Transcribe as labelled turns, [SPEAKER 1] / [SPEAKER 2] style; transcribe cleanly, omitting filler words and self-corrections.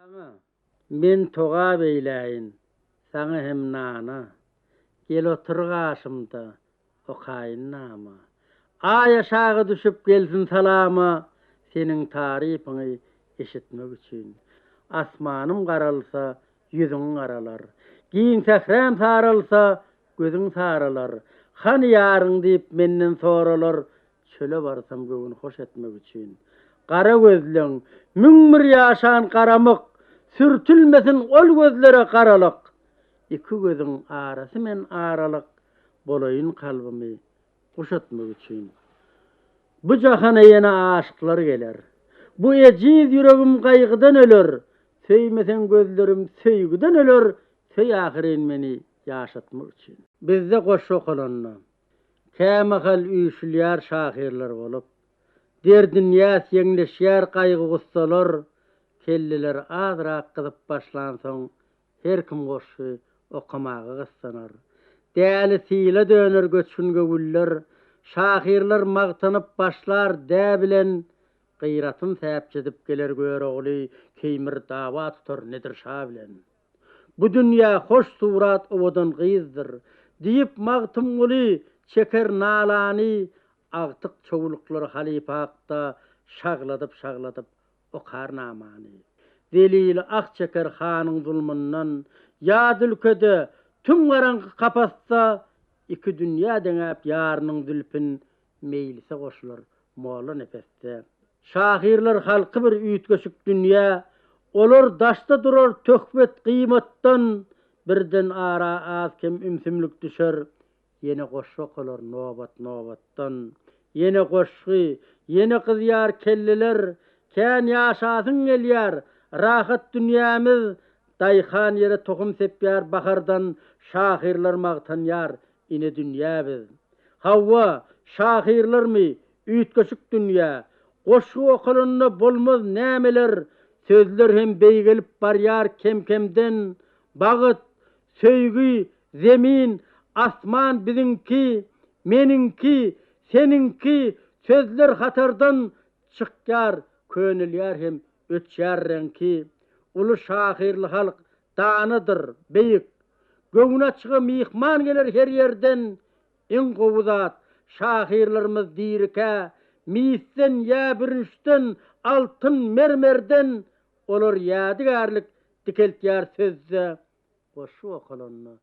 [SPEAKER 1] Men toga beýläýin, saňa hem nana. Gel otur gaşymda, okaýyn nama. Ay aşağı düşüp gelsin salama, senin tarifiňi eşitmek üçin. Asmanım garalsa, yüzüň garalar. Giň sefrem saralsa, gözüň saralar. Hani ýaryň diýip menden soralar, çöle barsam göwüni hoş etmek üçin. Gara gözleň, müňmir ýaşan garamyk, sürtülmesin ol gözlere garalyk. Iki gözüň arasy men aralyk, bolaýyn kalbymy guşatmak üçin. Bu jahana ýene aşyklar geler. Bu ejiz ýüregim gaýgydan öler. Söýmesen gözlerim söýgüden öler. Söý ahyren meni ýaşatmak üçin. Bizde goşu okulanlar, kämehal üýşülýär şahirler bolup, derdinýä ýeňleşýär gaýgy gussalar, kelliler azrak gyzyp başlansoň, her kim goşy okamagy gyssanar. Däli sile döner göçünge güller, şahirler magtanyp başlar dä bilen, gyratyn säpçedip geler görogly, keýmir dawa tutar nedir şa bilen. Bu dünýä hoş surat owadan gyzdyr, diýip magtym guly çeker nalany, agtyk çowuluklar halipakda şagladyp okar namany. Delil ak çeker hanyň zulmyndan, ýa dülkede tüm garaňky kapatsa, iki dünýä deňäp ýarynyň zülpin meýlise goşular molla nefeste. Şahirler halky bir üýtgeşik dünýä, olar daşda durar töhbet kıymatdan, birden ara az kem ümsümlük düşer, yine goşu okular nobat-nobatdan. Yine goşu, yine kızýar kelliler, kän ýaşasyn gelýär, rahat dünýämiz, daýhan yere tohum sepýär bahardan, şahirler magtanýar, ine dünýä biz. Hawwa, şahirlermi, üýtgeşik dünýä, goşu okulunda bolmaz nämeler, sözler hem beýgelip barýar kem-kemden, bagyt, söýgü, zemin, asman biziňki, meninki, seninki, sözler hatardan çykýar, könülýär hem öçýär reňki. Ulu şahirli halk danydyr, beýik. Göňüne çygy mihman geler her ýerden, iň gowy zat şahirlerimiz dirike, misten ýa bürünçden, altyn mermerden, olar ýadygarlyk dikeltýär sözde, goşu okulanna.